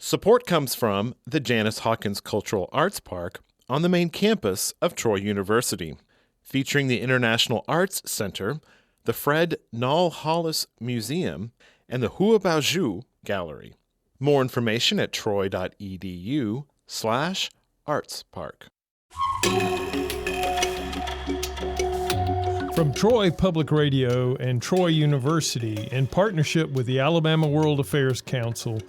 Support comes from the Janice Hawkins Cultural Arts Park on the main campus of Troy University, featuring the International Arts Center, the Fred Nall Hollis Museum, and the Hua Gallery. More information at troy.edu/artspark. From Troy Public Radio and Troy University, in partnership with the Alabama World Affairs Council,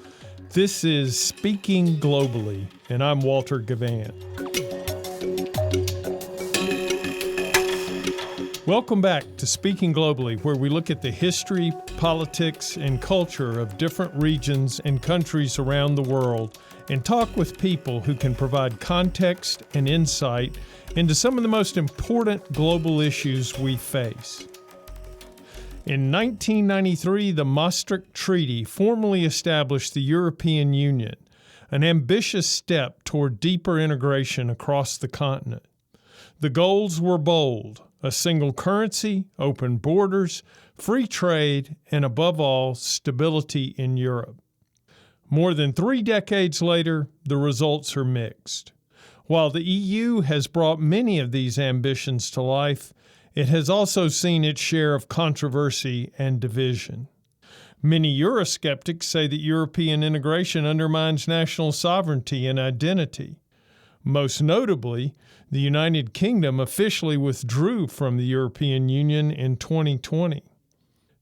this is Speaking Globally, and I'm Walter Gavant. Welcome back to Speaking Globally, where we look at the history, politics, and culture of different regions and countries around the world and talk with people who can provide context and insight into some of the most important global issues we face. In 1993, the Maastricht Treaty formally established the European Union, an ambitious step toward deeper integration across the continent. The goals were bold: a single currency, open borders, free trade, and above all, stability in Europe. More than 3 decades later, the results are mixed. While the EU has brought many of these ambitions to life, it has also seen its share of controversy and division. Many Eurosceptics say that European integration undermines national sovereignty and identity. Most notably, the United Kingdom officially withdrew from the European Union in 2020.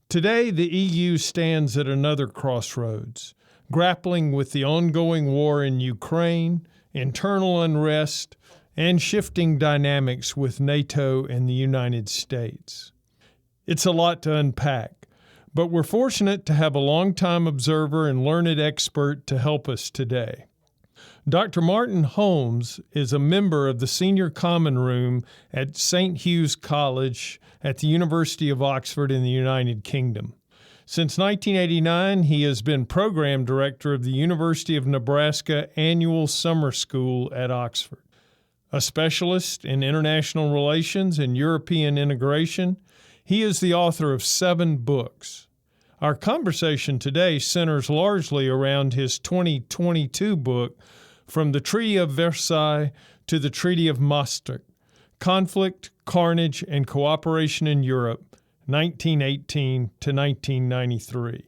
Today, the EU stands at another crossroads, grappling with the ongoing war in Ukraine, internal unrest, and shifting dynamics with NATO and the United States. It's a lot to unpack, but we're fortunate to have a longtime observer and learned expert to help us today. Dr. Martin Holmes is a member of the Senior Common Room at St. Hugh's College at the University of Oxford in the United Kingdom. Since 1989, he has been program director of the University of Nebraska Annual Summer School at Oxford. A specialist in international relations and European integration, he is the author of 7 books. Our conversation today centers largely around his 2022 book, From the Treaty of Versailles to the Treaty of Maastricht: Conflict, Carnage, and Cooperation in Europe, 1918 to 1993.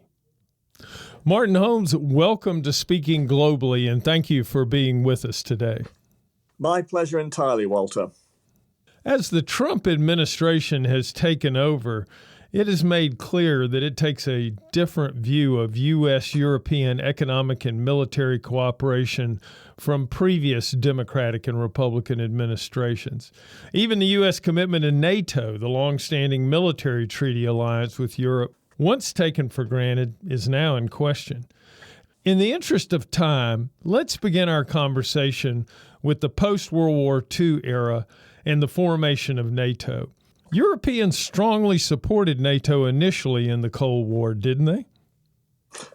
Martin Holmes, welcome to Speaking Globally, and thank you for being with us today. My pleasure entirely, Walter. As the Trump administration has taken over, it has made clear that it takes a different view of U.S.-European economic and military cooperation from previous Democratic and Republican administrations. Even the U.S. commitment to NATO, the long-standing military treaty alliance with Europe, once taken for granted, is now in question. In the interest of time, let's begin our conversation with the post-World War II era and the formation of NATO. Europeans strongly supported NATO initially in the Cold War, didn't they?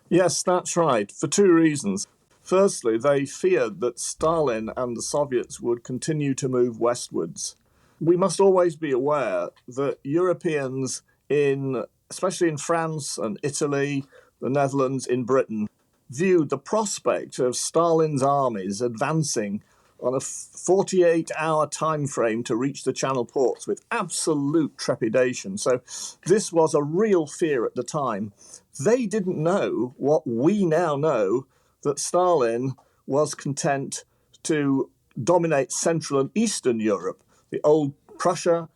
Yes, that's right, for 2 reasons. Firstly, they feared that Stalin and the Soviets would continue to move westwards. We must always be aware that Europeans, especially in France and Italy, the Netherlands, in Britain, viewed the prospect of Stalin's armies advancing on a 48-hour time frame to reach the Channel ports with absolute trepidation. So this was a real fear at the time. They didn't know what we now know, that Stalin was content to dominate Central and Eastern Europe, the old Prussia,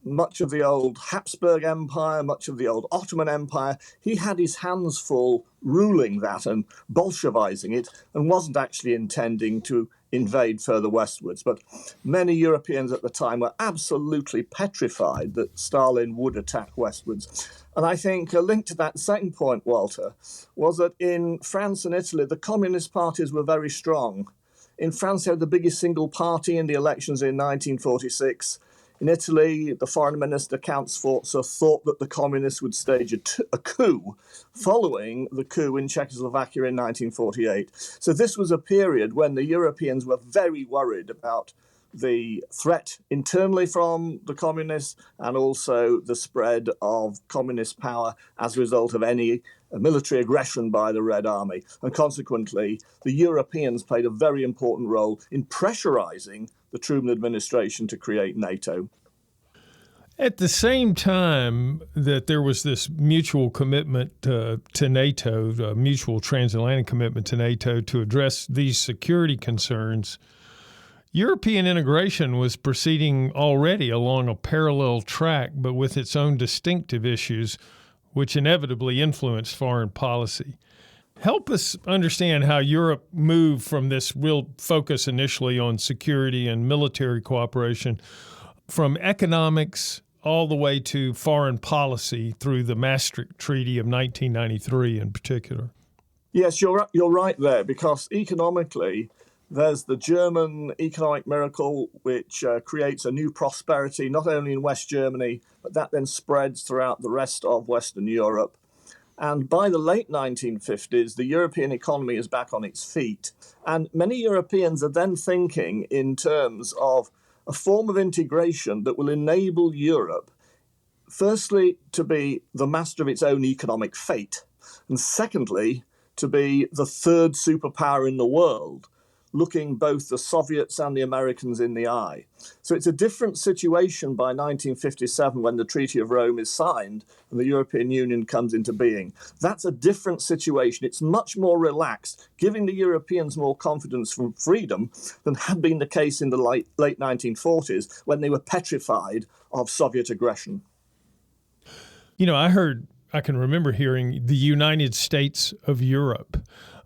much of the old Habsburg Empire, much of the old Ottoman Empire. He had his hands full ruling that and Bolshevizing it, and wasn't actually intending to invade further westwards. But many Europeans at the time were absolutely petrified that Stalin would attack westwards. And I think a link to that second point, Walter, was that in France and Italy, the communist parties were very strong. In France, they had the biggest single party in the elections in 1946. In Italy, the foreign minister, Count Sforza, thought that the communists would stage a coup following the coup in Czechoslovakia in 1948. So this was a period when the Europeans were very worried about the threat internally from the communists and also the spread of communist power as a result of any a military aggression by the Red Army. And consequently, the Europeans played a very important role in pressurizing the Truman administration to create NATO. At the same time that there was this mutual commitment to NATO, a mutual transatlantic commitment to NATO to address these security concerns, European integration was proceeding already along a parallel track, but with its own distinctive issues, which inevitably influenced foreign policy. Help us understand how Europe moved from this real focus initially on security and military cooperation from economics all the way to foreign policy through the Maastricht Treaty of 1993 in particular. Yes, you're right there, because economically, there's the German economic miracle, which creates a new prosperity, not only in West Germany, but that then spreads throughout the rest of Western Europe. And by the late 1950s, the European economy is back on its feet. And many Europeans are then thinking in terms of a form of integration that will enable Europe, firstly, to be the master of its own economic fate, and secondly, to be the third superpower in the world, looking both the Soviets and the Americans in the eye. So it's a different situation by 1957 when the Treaty of Rome is signed and the European Union comes into being. That's a different situation. It's much more relaxed, giving the Europeans more confidence from freedom than had been the case in the late 1940s when they were petrified of Soviet aggression. You know, I can remember hearing the United States of Europe.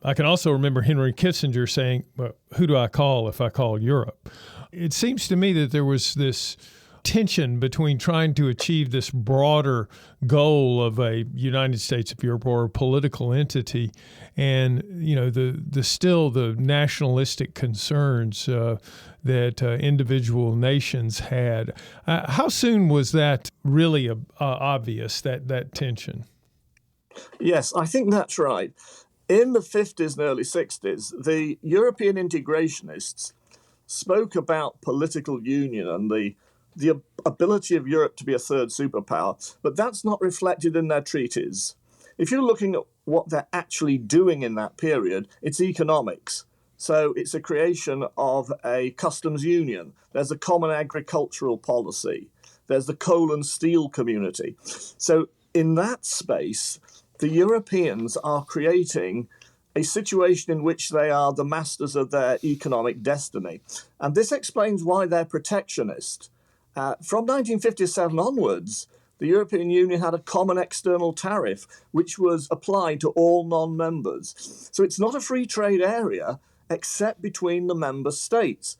I can also remember Henry Kissinger saying, well, who do I call if I call Europe? It seems to me that there was this tension between trying to achieve this broader goal of a United States of Europe or a political entity and, you know, the still the nationalistic concerns that individual nations had. How soon was that really obvious, that tension? Yes, I think that's right. In the 50s and early 60s, the European integrationists spoke about political union and the ability of Europe to be a third superpower, but that's not reflected in their treaties. If you're looking at what they're actually doing in that period, it's economics. So it's a creation of a customs union. There's a common agricultural policy. There's the coal and steel community. So in that space, the Europeans are creating a situation in which they are the masters of their economic destiny. And this explains why they're protectionist. From 1957 onwards, the European Union had a common external tariff, which was applied to all non-members. So it's not a free trade area, except between the member states.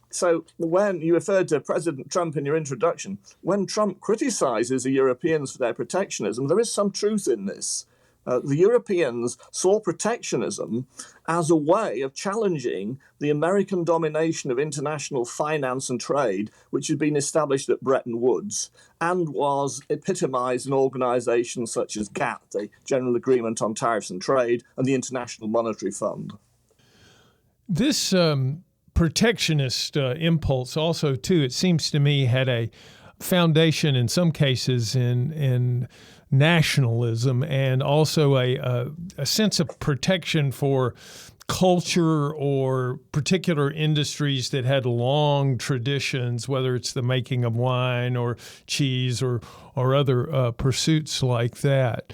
So when you referred to President Trump in your introduction, when Trump criticizes the Europeans for their protectionism, there is some truth in this. The Europeans saw protectionism as a way of challenging the American domination of international finance and trade, which had been established at Bretton Woods and was epitomized in organizations such as GATT, the General Agreement on Tariffs and Trade, and the International Monetary Fund. This protectionist impulse also, too, it seems to me, had a foundation in some cases in nationalism and also a sense of protection for culture or particular industries that had long traditions, whether it's the making of wine or cheese or other pursuits like that.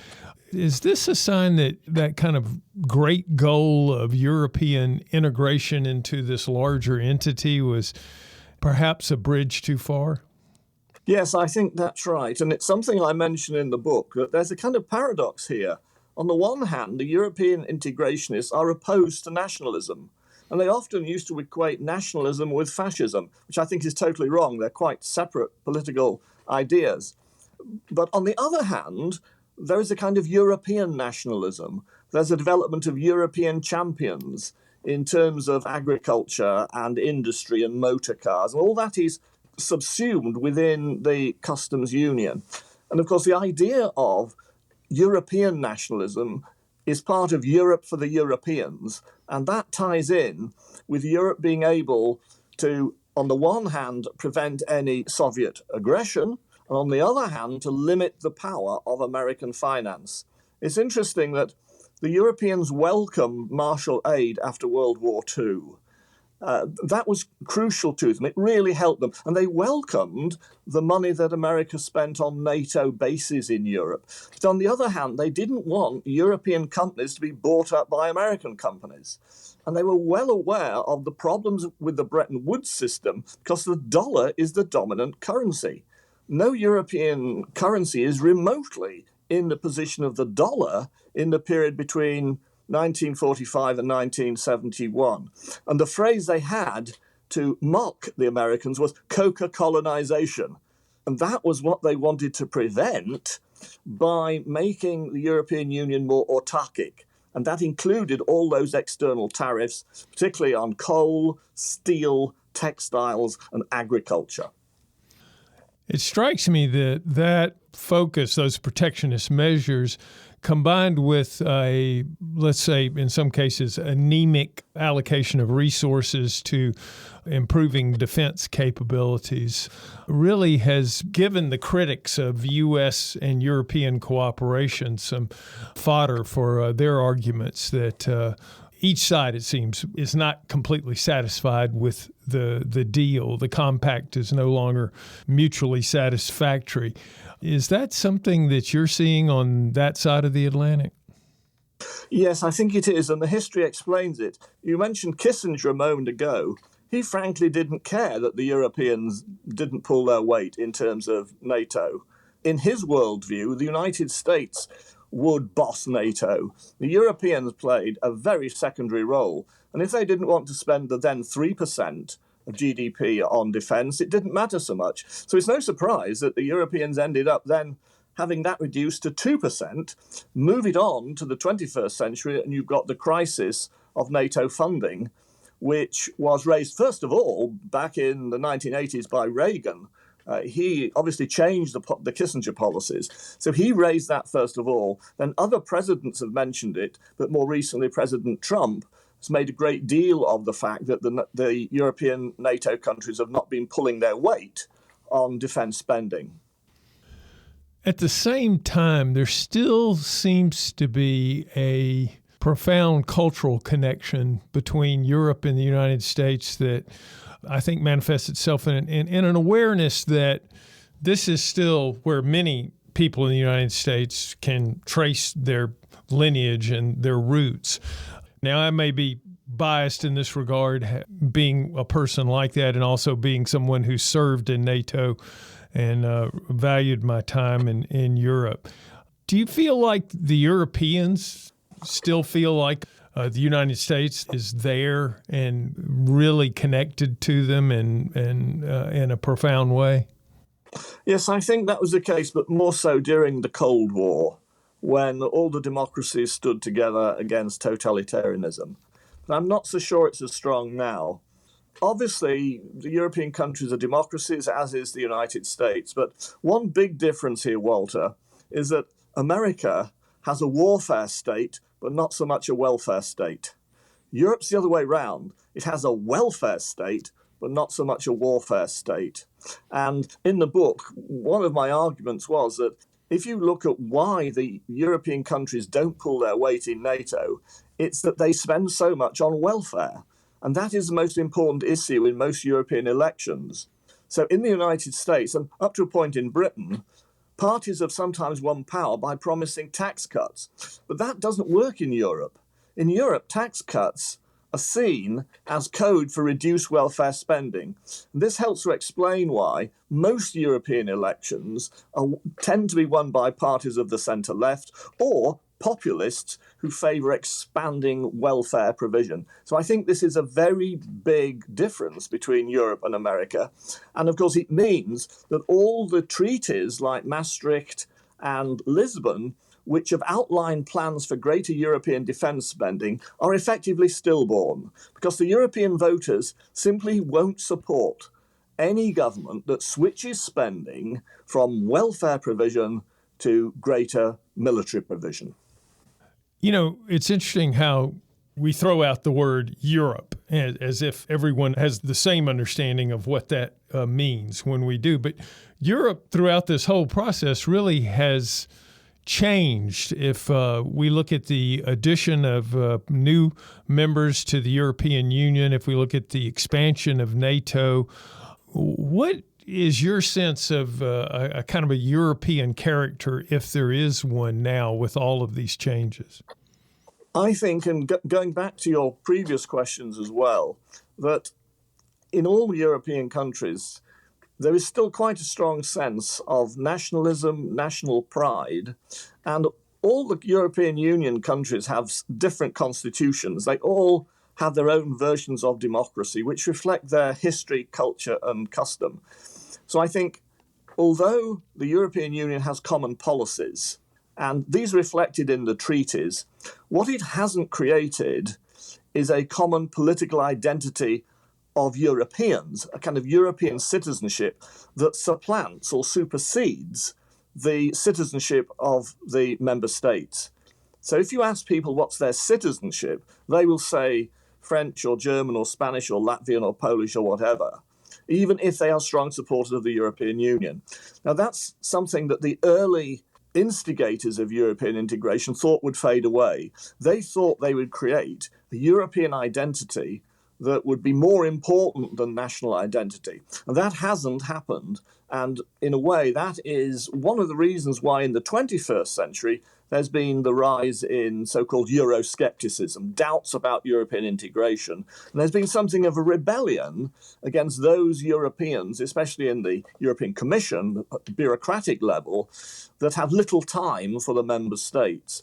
Is this a sign that that kind of great goal of European integration into this larger entity was perhaps a bridge too far? Yes, I think that's right. And it's something I mention in the book, that there's a kind of paradox here. On the one hand, the European integrationists are opposed to nationalism, and they often used to equate nationalism with fascism, which I think is totally wrong. They're quite separate political ideas. But on the other hand, there is a kind of European nationalism. There's a development of European champions in terms of agriculture and industry and motor cars, and all that is subsumed within the customs union. And of course, the idea of European nationalism is part of Europe for the Europeans, and that ties in with Europe being able to, on the one hand, prevent any Soviet aggression, and on the other hand, to limit the power of American finance. It's interesting that the Europeans welcomed Marshall aid after World War II. That was crucial to them. It really helped them. And they welcomed the money that America spent on NATO bases in Europe. But on the other hand, they didn't want European companies to be bought up by American companies. And they were well aware of the problems with the Bretton Woods system because the dollar is the dominant currency. No European currency is remotely in the position of the dollar in the period between 1945 and 1971. And the phrase they had to mock the Americans was coca colonization. And that was what they wanted to prevent by making the European Union more autarkic. And that included all those external tariffs, particularly on coal, steel, textiles, and agriculture. It strikes me that that focus, those protectionist measures, combined with a, let's say, in some cases, anemic allocation of resources to improving defense capabilities, really has given the critics of U.S. and European cooperation some fodder for their arguments that each side, it seems, is not completely satisfied with the deal. The compact is no longer mutually satisfactory. Is that something that you're seeing on that side of the Atlantic? Yes, I think it is, and the history explains it. You mentioned Kissinger a moment ago. He frankly didn't care that the Europeans didn't pull their weight in terms of NATO. In his worldview, the United States would boss NATO. The Europeans played a very secondary role, and if they didn't want to spend the then 3% of GDP on defence, it didn't matter so much. So it's no surprise that the Europeans ended up then having that reduced to 2%, move it on to the 21st century, and you've got the crisis of NATO funding, which was raised, first of all, back in the 1980s by Reagan. He obviously changed the Kissinger policies. So he raised that first of all. Then other presidents have mentioned it, but more recently President Trump has made a great deal of the fact that the European NATO countries have not been pulling their weight on defense spending. At the same time, there still seems to be a profound cultural connection between Europe and the United States that I think manifests itself in an awareness that this is still where many people in the United States can trace their lineage and their roots. Now, I may be biased in this regard, being a person like that and also being someone who served in NATO and valued my time in Europe. Do you feel like the Europeans still feel like the United States is there and really connected to them in a profound way? Yes, I think that was the case, but more so during the Cold War, when all the democracies stood together against totalitarianism. But I'm not so sure it's as strong now. Obviously, the European countries are democracies, as is the United States. But one big difference here, Walter, is that America has a warfare state, but not so much a welfare state. Europe's the other way round. It has a welfare state, but not so much a warfare state. And in the book, one of my arguments was that if you look at why the European countries don't pull their weight in NATO, it's that they spend so much on welfare. And that is the most important issue in most European elections. So in the United States, and up to a point in Britain, parties have sometimes won power by promising tax cuts. But that doesn't work in Europe. In Europe, tax cuts are seen as code for reduced welfare spending. And this helps to explain why most European elections tend to be won by parties of the centre-left or populists who favour expanding welfare provision. So I think this is a very big difference between Europe and America. And of course, it means that all the treaties like Maastricht and Lisbon, which have outlined plans for greater European defence spending, are effectively stillborn because the European voters simply won't support any government that switches spending from welfare provision to greater military provision. You know, it's interesting how we throw out the word Europe as if everyone has the same understanding of what that means when we do. But Europe, throughout this whole process, really has changed if we look at the addition of new members to the European Union, if we look at the expansion of NATO? What is your sense of a kind of a European character, if there is one now, with all of these changes? I think, and going back to your previous questions as well, that in all European countries, there is still quite a strong sense of nationalism, national pride, and all the European Union countries have different constitutions. They all have their own versions of democracy, which reflect their history, culture, and custom. So I think, although the European Union has common policies, and these are reflected in the treaties, what it hasn't created is a common political identity of Europeans, a kind of European citizenship that supplants or supersedes the citizenship of the member states. So if you ask people what's their citizenship, they will say French or German or Spanish or Latvian or Polish or whatever, even if they are strong supporters of the European Union. Now that's something that the early instigators of European integration thought would fade away. They thought they would create a European identity that would be more important than national identity. And that hasn't happened. And in a way, that is one of the reasons why in the 21st century, there's been the rise in so-called Euroscepticism, doubts about European integration. And there's been something of a rebellion against those Europeans, especially in the European Commission, at the bureaucratic level, that have little time for the member states.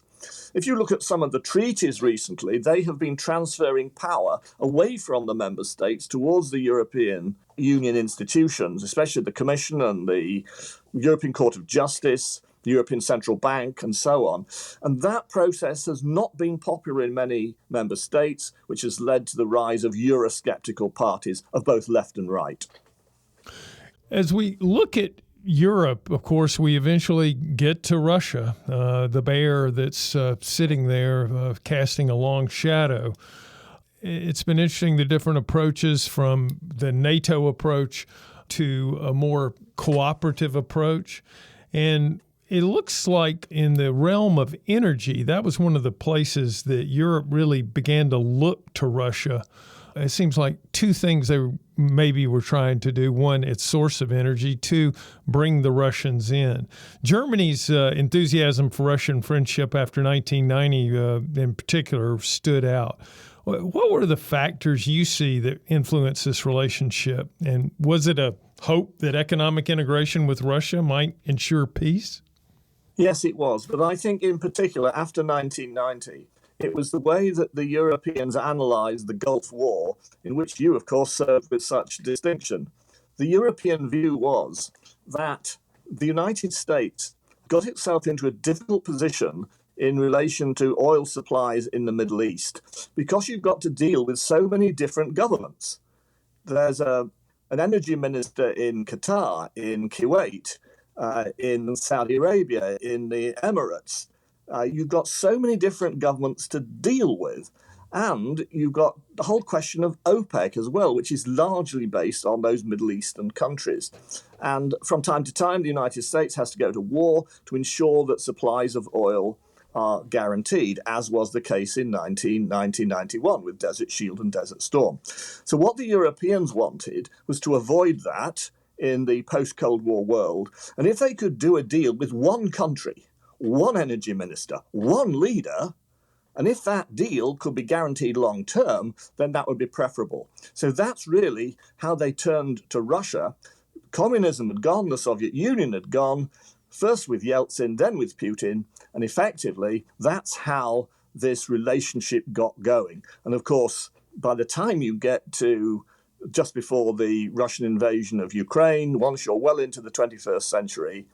If you look at some of the treaties recently, they have been transferring power away from the member states towards the European Union institutions, especially the Commission and the European Court of Justice, the European Central Bank, and so on. And that process has not been popular in many member states, which has led to the rise of Eurosceptical parties of both left and right. As we look at Europe, of course, we eventually get to Russia, the bear that's sitting there casting a long shadow. It's been interesting, the different approaches from the NATO approach to a more cooperative approach. And it looks like in the realm of energy, that was one of the places that Europe really began to look to Russia. It seems like two things they maybe were trying to do. One, its source of energy. Two, bring the Russians in. Germany's enthusiasm for Russian friendship after 1990 in particular stood out. What were the factors you see that influenced this relationship? And was it a hope that economic integration with Russia might ensure peace? Yes, it was. But I think in particular, after 1990, it was the way that the Europeans analysed the Gulf War, in which you, of course, served with such distinction. The European view was that the United States got itself into a difficult position in relation to oil supplies in the Middle East, because you've got to deal with so many different governments. There's an energy minister in Qatar, in Kuwait, in Saudi Arabia, in the Emirates. You've got so many different governments to deal with. And you've got the whole question of OPEC as well, which is largely based on those Middle Eastern countries. And from time to time, the United States has to go to war to ensure that supplies of oil are guaranteed, as was the case in 1990-91 with Desert Shield and Desert Storm. So what the Europeans wanted was to avoid that in the post-Cold War world. And if they could do a deal with one country, one energy minister, one leader, and if that deal could be guaranteed long term, then that would be preferable. So that's really how they turned to Russia. Communism had gone, the Soviet Union had gone, first with Yeltsin, then with Putin, and effectively that's how this relationship got going. And of course, by the time you get to just before the Russian invasion of Ukraine, once you're well into the 21st century,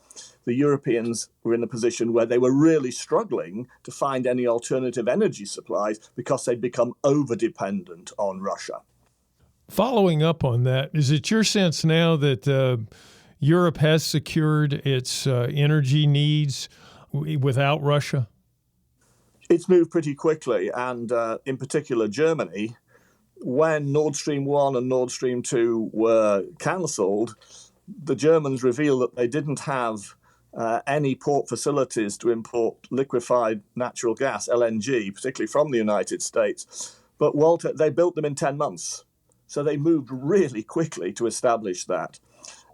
the Europeans were in a position where they were really struggling to find any alternative energy supplies because they'd become over-dependent on Russia. Following up on that, is it your sense now that Europe has secured its energy needs without Russia? It's moved pretty quickly, and in particular Germany, when Nord Stream 1 and Nord Stream 2 were cancelled, the Germans revealed that they didn't have any port facilities to import liquefied natural gas, LNG, particularly from the United States. But Walter, they built them in 10 months. So they moved really quickly to establish that.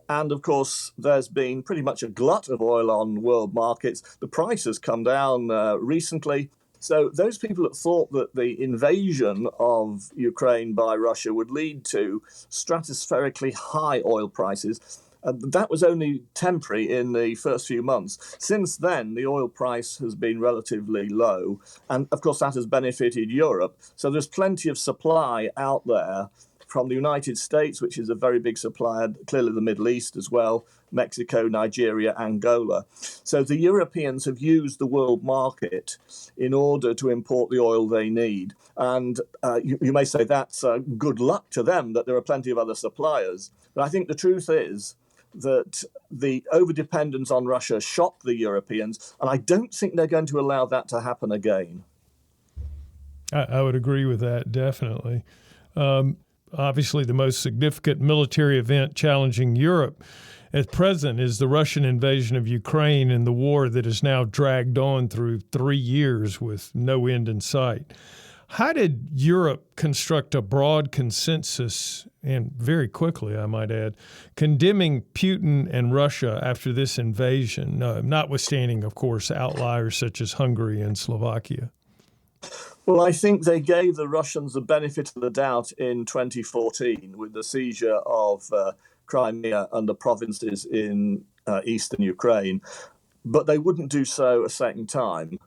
And of course, there's been pretty much a glut of oil on world markets. The price has come down recently. So those people that thought that the invasion of Ukraine by Russia would lead to stratospherically high oil prices, that was only temporary in the first few months. Since then, the oil price has been relatively low. And of course, that has benefited Europe. So there's plenty of supply out there from the United States, which is a very big supplier, clearly the Middle East as well, Mexico, Nigeria, Angola. So the Europeans have used the world market in order to import the oil they need. And you may say that's good luck to them that there are plenty of other suppliers. But I think the truth is that the overdependence on Russia shocked the Europeans, and I don't think they're going to allow that to happen again. I would agree with that, definitely. Obviously, the most significant military event challenging Europe at present is the Russian invasion of Ukraine and the war that is now dragged on through 3 years with no end in sight. How did Europe construct a broad consensus, and very quickly, I might add, condemning Putin and Russia after this invasion, notwithstanding, of course, outliers such as Hungary and Slovakia? Well, I think they gave the Russians the benefit of the doubt in 2014 with the seizure of Crimea and the provinces in eastern Ukraine, but they wouldn't do so a second time.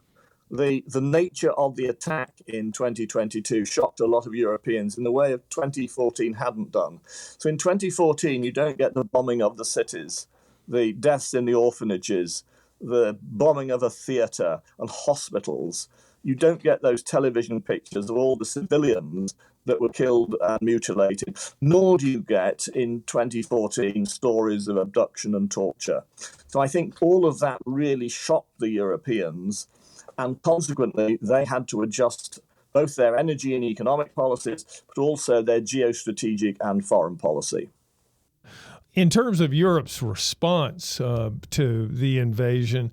The nature of the attack in 2022 shocked a lot of Europeans in the way of 2014 hadn't done. So in 2014, you don't get the bombing of the cities, the deaths in the orphanages, the bombing of a theatre and hospitals. You don't get those television pictures of all the civilians that were killed and mutilated, nor do you get in 2014 stories of abduction and torture. So I think all of that really shocked the Europeans, and consequently they had to adjust both their energy and economic policies, but also their geostrategic and foreign policy. In terms of Europe's response to the invasion,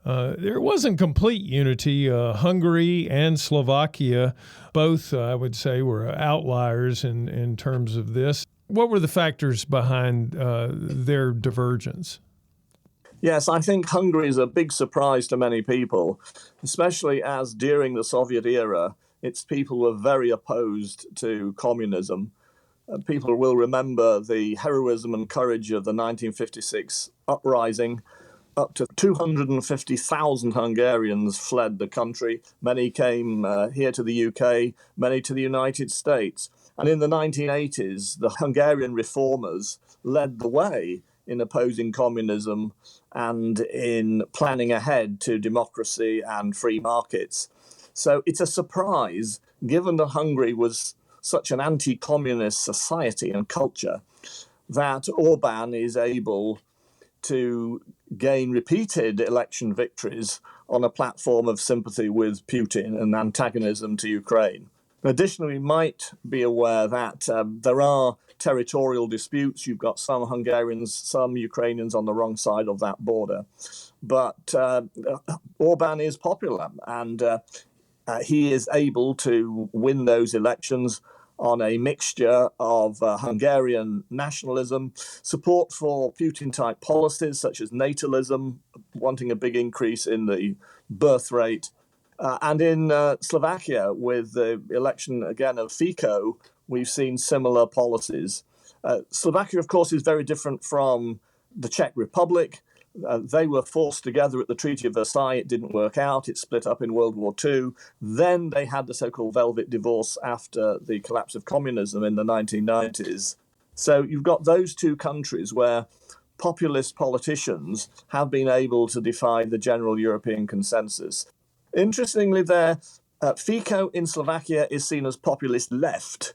there wasn't complete unity. Hungary and Slovakia, both, I would say, were outliers in terms of this. What were the factors behind their divergence? Yes, I think Hungary is a big surprise to many people, especially as during the Soviet era, its people were very opposed to communism. People will remember the heroism and courage of the 1956 uprising. Up to 250,000 Hungarians fled the country. Many came here to the UK, many to the United States. And in the 1980s, the Hungarian reformers led the way in opposing communism and in planning ahead to democracy and free markets. So it's a surprise, given that Hungary was such an anti-communist society and culture, that Orban is able to gain repeated election victories on a platform of sympathy with Putin and antagonism to Ukraine. Additionally, we might be aware that there are territorial disputes. You've got some Hungarians, some Ukrainians on the wrong side of that border. But Orban is popular, and he is able to win those elections on a mixture of Hungarian nationalism, support for Putin-type policies such as natalism, wanting a big increase in the birth rate, and in Slovakia, with the election again of Fico, we've seen similar policies. Slovakia, of course, is very different from the Czech Republic. They were forced together at the Treaty of Versailles. It didn't work out. It split up in World War II. Then they had the so-called Velvet Divorce after the collapse of communism in the 1990s. So you've got those two countries where populist politicians have been able to defy the general European consensus. Interestingly, there, Fico in Slovakia is seen as populist left,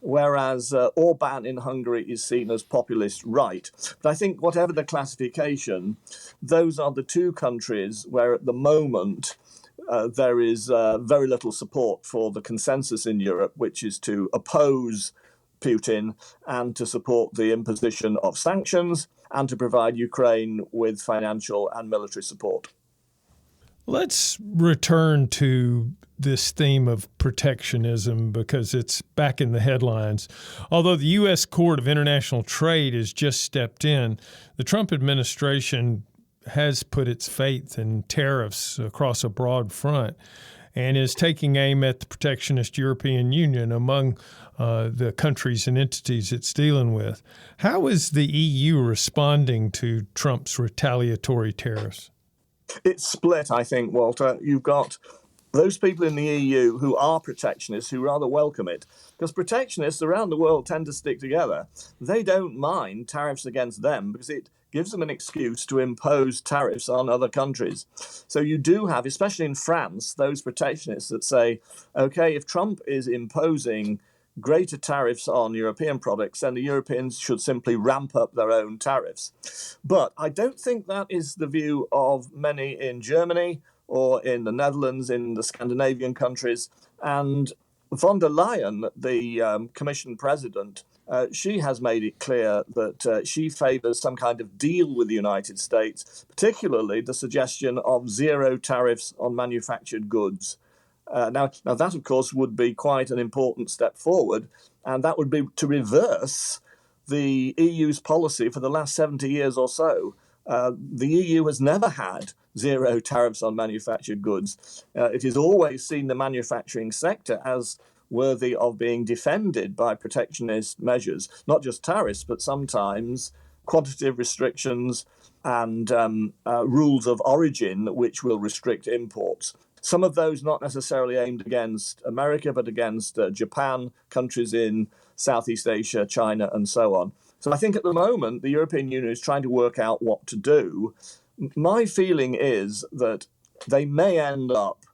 whereas Orban in Hungary is seen as populist right. But I think whatever the classification, those are the two countries where at the moment there is very little support for the consensus in Europe, which is to oppose Putin and to support the imposition of sanctions. and to provide Ukraine with financial and military support. Let's return to this theme of protectionism because it's back in the headlines. Although the U.S. Court of International Trade has just stepped in, the Trump administration has put its faith in tariffs across a broad front and is taking aim at the protectionist European Union among the countries and entities it's dealing with. How is the EU responding to Trump's retaliatory tariffs? It's split, I think, Walter. You've got those people in the EU who are protectionists who rather welcome it, because protectionists around the world tend to stick together. They don't mind tariffs against them because it gives them an excuse to impose tariffs on other countries. So you do have, especially in France, those protectionists that say, okay, if Trump is imposing greater tariffs on European products, then the Europeans should simply ramp up their own tariffs. But I don't think that is the view of many in Germany or in the Netherlands, in the Scandinavian countries. And von der Leyen, the Commission president, she has made it clear that she favors some kind of deal with the United States, particularly the suggestion of zero tariffs on manufactured goods. Now, that, of course, would be quite an important step forward, and that would be to reverse the EU's policy for the last 70 years or so. The EU has never had zero tariffs on manufactured goods. It has always seen the manufacturing sector as worthy of being defended by protectionist measures, not just tariffs, but sometimes quantitative restrictions and rules of origin which will restrict imports. Some of those not necessarily aimed against America, but against Japan, countries in Southeast Asia, China, and so on. So I think at the moment, the European Union is trying to work out what to do. My feeling is that they may end up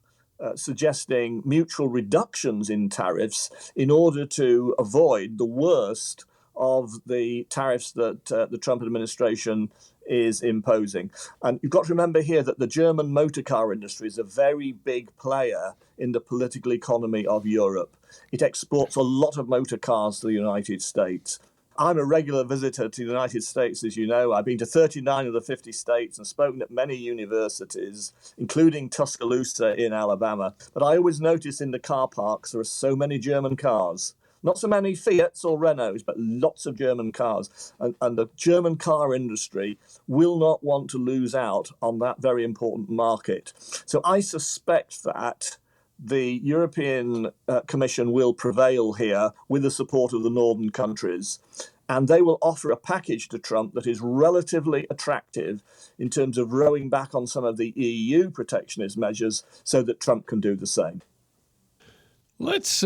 suggesting mutual reductions in tariffs in order to avoid the worst of the tariffs that the Trump administration is imposing. And you've got to remember here that the German motor car industry is a very big player in the political economy of Europe. It exports a lot of motor cars to the United States. I'm a regular visitor to the United States, as you know. I've been to 39 of the 50 states and spoken at many universities, including Tuscaloosa in Alabama. But I always notice in the car parks there are so many German cars. Not so many Fiats or Renaults, but lots of German cars. And the German car industry will not want to lose out on that very important market. So I suspect that the European Commission will prevail here with the support of the northern countries. And they will offer a package to Trump that is relatively attractive in terms of rowing back on some of the EU protectionist measures so that Trump can do the same. Let's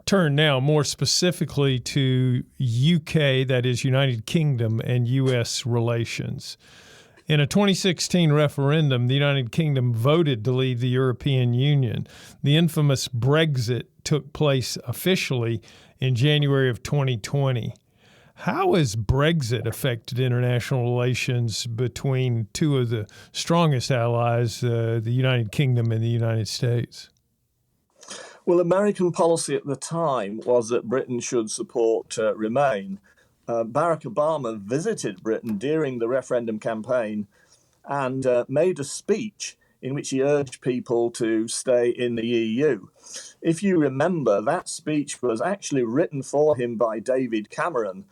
turn now more specifically to UK, that is United Kingdom, and U.S. relations. In a 2016 referendum, the United Kingdom voted to leave the European Union. The infamous Brexit took place officially in January of 2020. How has Brexit affected international relations between two of the strongest allies, the United Kingdom and the United States? Well, American policy at the time was that Britain should support Remain. Barack Obama visited Britain during the referendum campaign and made a speech in which he urged people to stay in the EU. If you remember, that speech was actually written for him by David Cameron,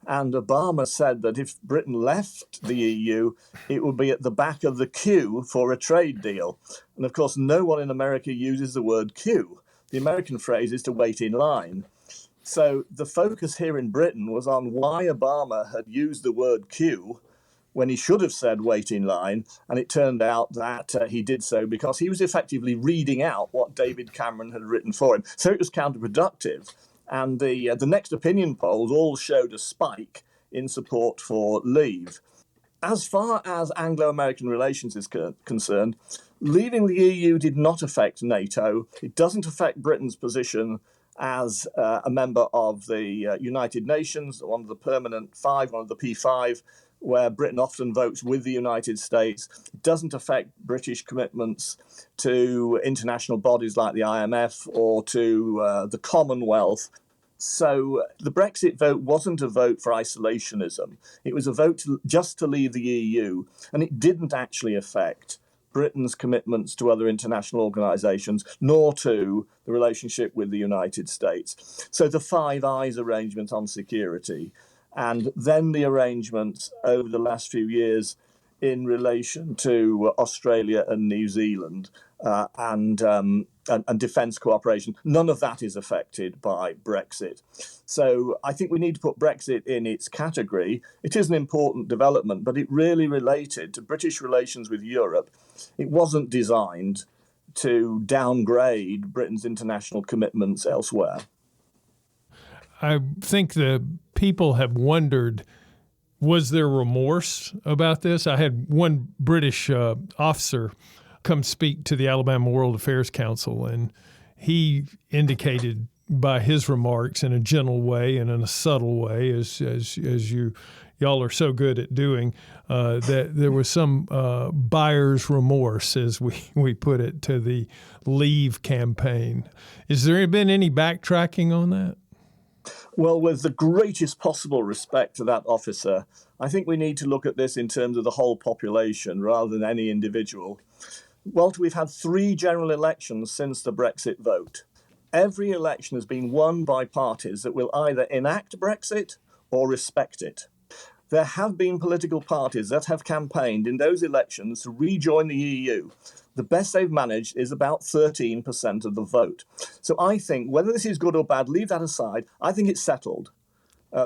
and Obama said that if Britain left the EU, it would be at the back of the queue for a trade deal. And of course, no one in America uses the word queue. The American phrase is to wait in line. So the focus here in Britain was on why Obama had used the word queue when he should have said wait in line. And it turned out that he did so because he was effectively reading out what David Cameron had written for him. So it was counterproductive. And the next opinion polls all showed a spike in support for leave. As far as Anglo-American relations is concerned, leaving the EU did not affect NATO. It doesn't affect Britain's position as a member of the United Nations, one of the permanent five, one of the P5, where Britain often votes with the United States. It doesn't affect British commitments to international bodies like the IMF or to the Commonwealth. So the Brexit vote wasn't a vote for isolationism. It was a vote just to leave the EU, and it didn't actually affect Britain's commitments to other international organisations, nor to the relationship with the United States. So the Five Eyes arrangement on security, and then the arrangements over the last few years in relation to Australia and New Zealand and defence cooperation. None of that is affected by Brexit. So I think we need to put Brexit in its category. It is an important development, but it really related to British relations with Europe. It wasn't designed to downgrade Britain's international commitments elsewhere. I think the people have wondered, was there remorse about this? I had one British officer come speak to the Alabama World Affairs Council, and he indicated by his remarks in a gentle way and in a subtle way, as y'all are so good at doing, that there was some buyer's remorse, as we put it, to the Leave campaign. Has there been any backtracking on that? Well, with the greatest possible respect to that officer, I think we need to look at this in terms of the whole population rather than any individual. Walter, we've had 3 general elections since the Brexit vote. Every election has been won by parties that will either enact Brexit or respect it. There have been political parties that have campaigned in those elections to rejoin the EU. The best they've managed is about 13% of the vote. So I think, whether this is good or bad, leave that aside, I think it's settled.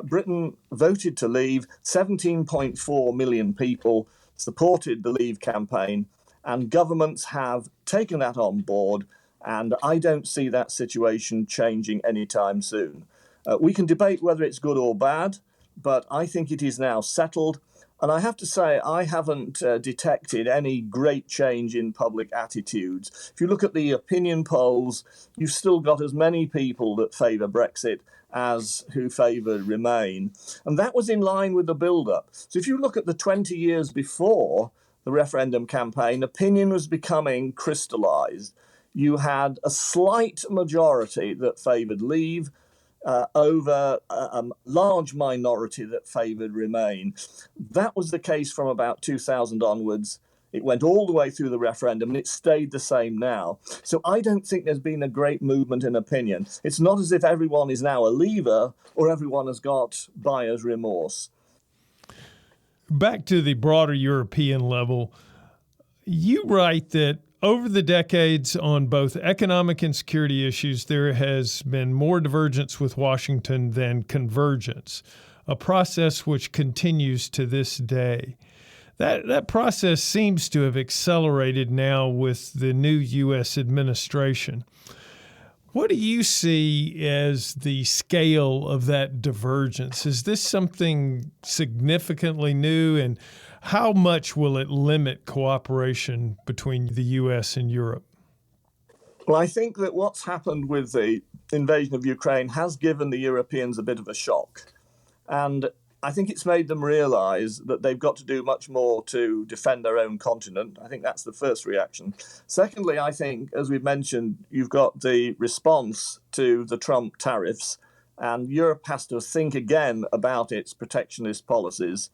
Britain voted to leave. 17.4 million people supported the Leave campaign, and governments have taken that on board, and I don't see that situation changing anytime soon. We can debate whether it's good or bad, but I think it is now settled. And I have to say, I haven't detected any great change in public attitudes. If you look at the opinion polls, you've still got as many people that favour Brexit as who favour Remain. And that was in line with the build-up. So if you look at the 20 years before the referendum campaign, opinion was becoming crystallised. You had a slight majority that favoured Leave, over a large minority that favoured Remain. That was the case from about 2000 onwards. It went all the way through the referendum, and it stayed the same now. So I don't think there's been a great movement in opinion. It's not as if everyone is now a leaver or everyone has got buyer's remorse. Back to the broader European level, you write that over the decades on both economic and security issues, there has been more divergence with Washington than convergence, a process which continues to this day. That process seems to have accelerated now with the new U.S. administration. What do you see as the scale of that divergence? Is this something significantly new, and how much will it limit cooperation between the U.S. and Europe? Well, I think that what's happened with the invasion of Ukraine has given the Europeans a bit of a shock. And I think it's made them realise that they've got to do much more to defend their own continent. I think that's the first reaction. Secondly, I think, as we've mentioned, you've got the response to the Trump tariffs, and Europe has to think again about its protectionist policies.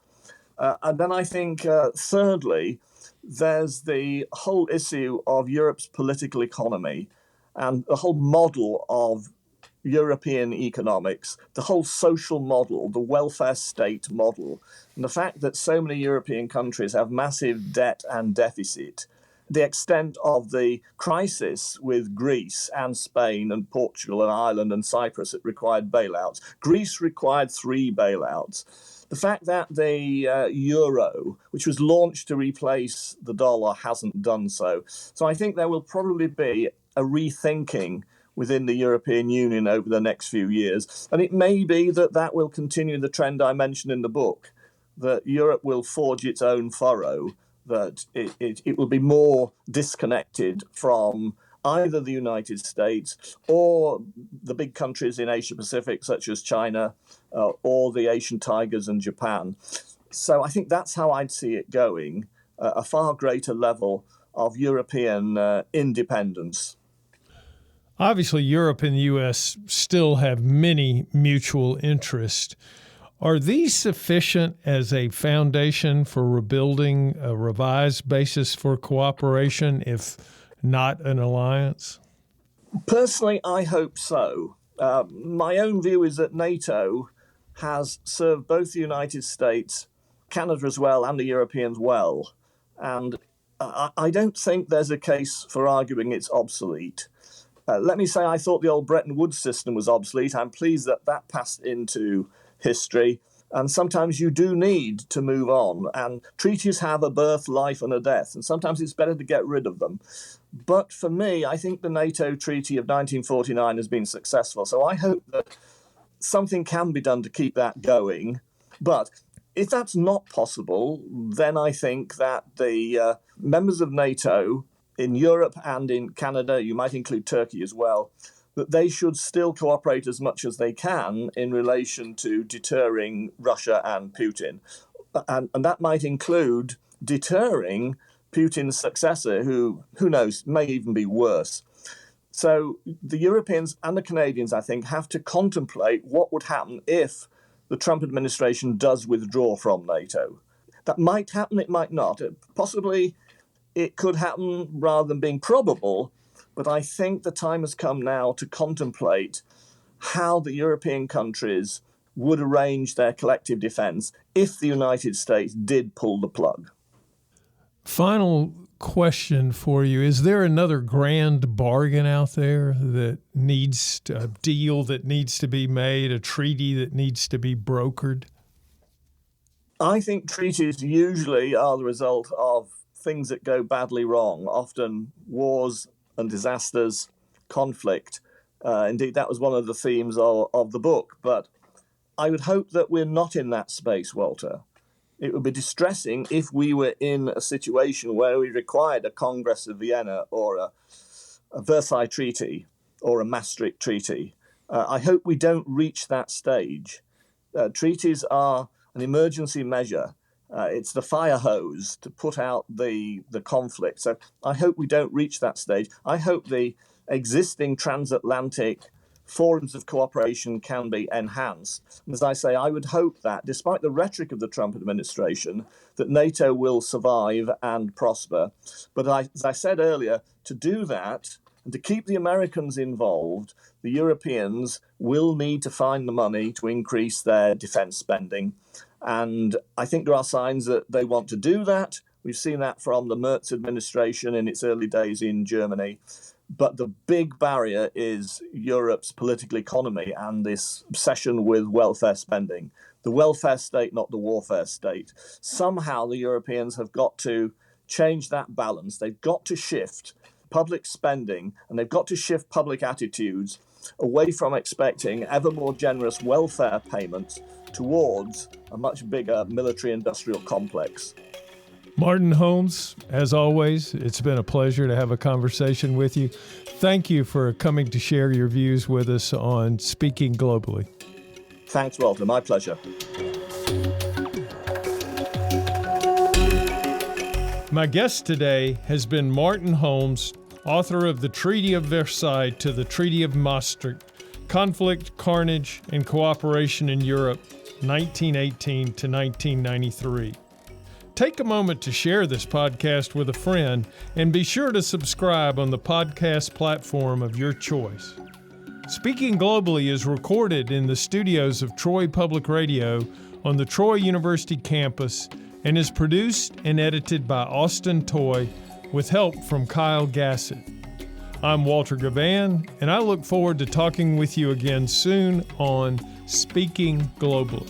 And then I think, thirdly, there's the whole issue of Europe's political economy and the whole model of European economics, the whole social model, the welfare state model, and the fact that so many European countries have massive debt and deficit. The extent of the crisis with Greece and Spain and Portugal and Ireland and Cyprus that required bailouts. Greece required 3 bailouts. The fact that the euro, which was launched to replace the dollar, hasn't done so. So I think there will probably be a rethinking within the European Union over the next few years. And it may be that that will continue the trend I mentioned in the book, that Europe will forge its own furrow, that it will be more disconnected from either the United States or the big countries in Asia Pacific, such as China, or the Asian tigers and Japan. So I think that's how I'd see it going, a far greater level of European independence. Obviously, Europe and the U.S. still have many mutual interests. Are these sufficient as a foundation for rebuilding a revised basis for cooperation, if not an alliance? Personally, I hope so. My own view is that NATO has served both the United States, Canada as well, and the Europeans well. And I don't think there's a case for arguing it's obsolete. Let me say I thought the old Bretton Woods system was obsolete. I'm pleased that that passed into history. And sometimes you do need to move on. And treaties have a birth, life, and a death. And sometimes it's better to get rid of them. But for me, I think the NATO Treaty of 1949 has been successful. So I hope that something can be done to keep that going. But if that's not possible, then I think that the members of NATO in Europe and in Canada, you might include Turkey as well, that they should still cooperate as much as they can in relation to deterring Russia and Putin. And that might include deterring Putin's successor, who knows, may even be worse. So the Europeans and the Canadians, I think, have to contemplate what would happen if the Trump administration does withdraw from NATO. That might happen, it might not. Possibly it could happen rather than being probable, but I think the time has come now to contemplate how the European countries would arrange their collective defense if the United States did pull the plug. Final question for you. Is there another grand bargain out there that needs a deal that needs to be made, a treaty that needs to be brokered? I think treaties usually are the result of things that go badly wrong, often wars and disasters, conflict. Indeed, that was one of the themes of the book. But I would hope that we're not in that space, Walter. It would be distressing if we were in a situation where we required a Congress of Vienna or a Versailles Treaty or a Maastricht Treaty. I hope we don't reach that stage. Treaties are an emergency measure. It's the fire hose to put out the conflict. So I hope we don't reach that stage. I hope the existing transatlantic forums of cooperation can be enhanced. And as I say, I would hope that, despite the rhetoric of the Trump administration, that NATO will survive and prosper. But as I said earlier, to do that and to keep the Americans involved, the Europeans will need to find the money to increase their defense spending. And I think there are signs that they want to do that. We've seen that from the Merz administration in its early days in Germany. But the big barrier is Europe's political economy and this obsession with welfare spending. The welfare state, not the warfare state. Somehow the Europeans have got to change that balance. They've got to shift public spending and they've got to shift public attitudes away from expecting ever more generous welfare payments towards a much bigger military-industrial complex. Martin Holmes, as always, it's been a pleasure to have a conversation with you. Thank you for coming to share your views with us on Speaking Globally. Thanks, Walter. My pleasure. My guest today has been Martin Holmes, author of the Treaty of Versailles to the Treaty of Maastricht, Conflict, Carnage, and Cooperation in Europe, 1918 to 1993. Take a moment to share this podcast with a friend and be sure to subscribe on the podcast platform of your choice. Speaking Globally is recorded in the studios of Troy Public Radio on the Troy University campus and is produced and edited by Austin Toy with help from Kyle Gassett. I'm Walter Gavan, and I look forward to talking with you again soon on Speaking Globally.